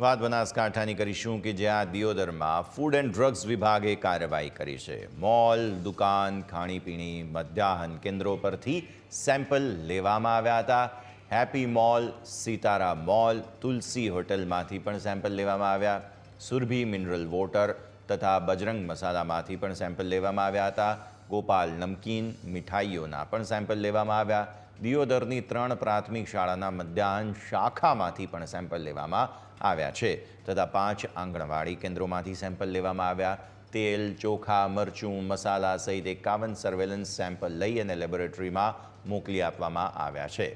વાત બનાસકાંઠાની કરીશું કે જ્યાં દિયોદરમાં ફૂડ એન્ડ ડ્રગ્સ વિભાગે કાર્યવાહી કરી છે। મોલ, દુકાન, ખાણીપીણી, મધ્યાહન કેન્દ્રો પરથી સેમ્પલ લેવામાં આવ્યા હતા। હેપી મોલ, સિતારા મોલ, તુલસી હોટલમાંથી પણ સેમ્પલ લેવામાં આવ્યા। સુરભી મિનરલ વોટર તથા બજરંગ મસાલામાંથી પણ સેમ્પલ લેવામાં આવ્યા હતા। ગોપાલ નમકીન, મીઠાઈઓના પણ સેમ્પલ લેવામાં આવ્યા। દિયોદરની 3 પ્રાથમિક શાળાના મધ્યાહન શાખામાંથી પણ સેમ્પલ લેવામાં આવ્યા છે તથા 5 આંગણવાડી કેન્દ્રોમાંથી સેમ્પલ લેવામાં આવ્યા। તેલ, ચોખા, મરચું, મસાલા સહિત 51 સર્વેલન્સ સેમ્પલ લઈ અને લેબોરેટરીમાં મોકલી આપવામાં આવ્યા છે।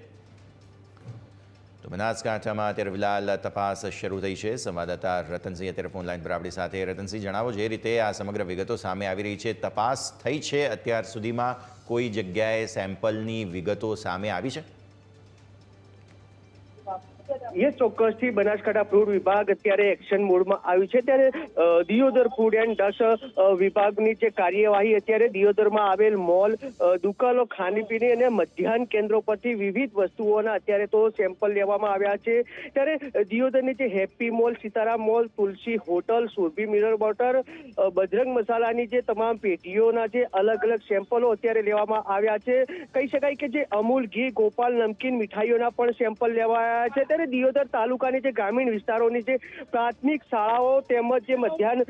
તો બનાસકાંઠામાં અત્યારે ફિલહાલ તપાસ શરૂ થઈ છે। સંવાદદાતા રતનસિંહ અત્યારે ફોન લાઈન પર આપણી સાથે। રતનસિંહ, જણાવો, જે રીતે આ સમગ્ર વિગતો સામે આવી રહી છે, તપાસ થઈ છે અત્યાર સુધીમાં કોઈ જગ્યાએ સેમ્પલની વિગતો સામે આવી છે? ये ચોક્કસથી બનાસકાંઠા ફૂડ વિભાગ અત્યારે એક્શન મોડમાં આવ્યું છે। ત્યારે દિયોદર ફૂડ એન્ડ ડ્રગ્સ વિભાગની જે કાર્યવાહી અત્યારે દિયોદરમાં આવેલ મોલ, દુકાનો, ખાણીપીણી અને મધ્યાહન કેન્દ્રો પરથી વિવિધ વસ્તુઓના અત્યારે તો સેમ્પલ લેવામાં આવ્યા છે। ત્યારે દિયોદરની જે happy mall, Sitara mall, Tulsi hotel, Surabhi mineral water, Bajrang મસાલાની જે તમામ પેઢીઓના જે અલગ અલગ સેમ્પલો અત્યારે લેવામાં આવ્યા છે। કહી શકાય કે જે અમૂલ ઘી, ગોપાલ નમકીન, મીઠાઈઓના પણ સેમ્પલ લેવાયા છે। ત્યારે દિયોદર તાલુકાની જે ગ્રામીણ વિસ્તારોની જે પ્રાથમિક શાળાઓ તેમજ જે મધ્યાહન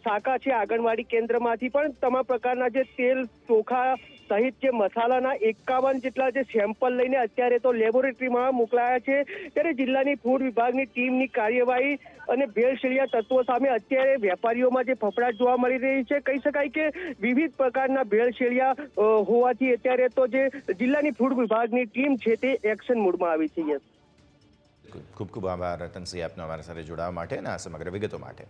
શાખા છે, આંગણવાડી કેન્દ્રમાંથી પણ તમામ પ્રકારના જે તેલ, ચોખા સહિત જે મસાલાના 51 જેટલા જે સેમ્પલ લઈને અત્યારે તો લેબોરેટરીમાં મોકલાયા છે। ત્યારે જિલ્લાની ફૂડ વિભાગની ટીમની કાર્યવાહી અને ભેળસેળિયા તત્વો સામે અત્યારે વેપારીઓમાં જે ફફડાટ જોવા મળી રહી છે। કહી શકાય કે વિવિધ પ્રકારના ભેળસેળિયા હોવાથી અત્યારે તો જે જિલ્લાની ફૂડ વિભાગની ટીમ છે તે એક્શન મોડમાં આવી છે। ખૂબ ખૂબ આભાર રતનસિંહ, આપનો અમારા સાથે જોડાવા માટે અને આ સમગ્ર વિગતો માટે।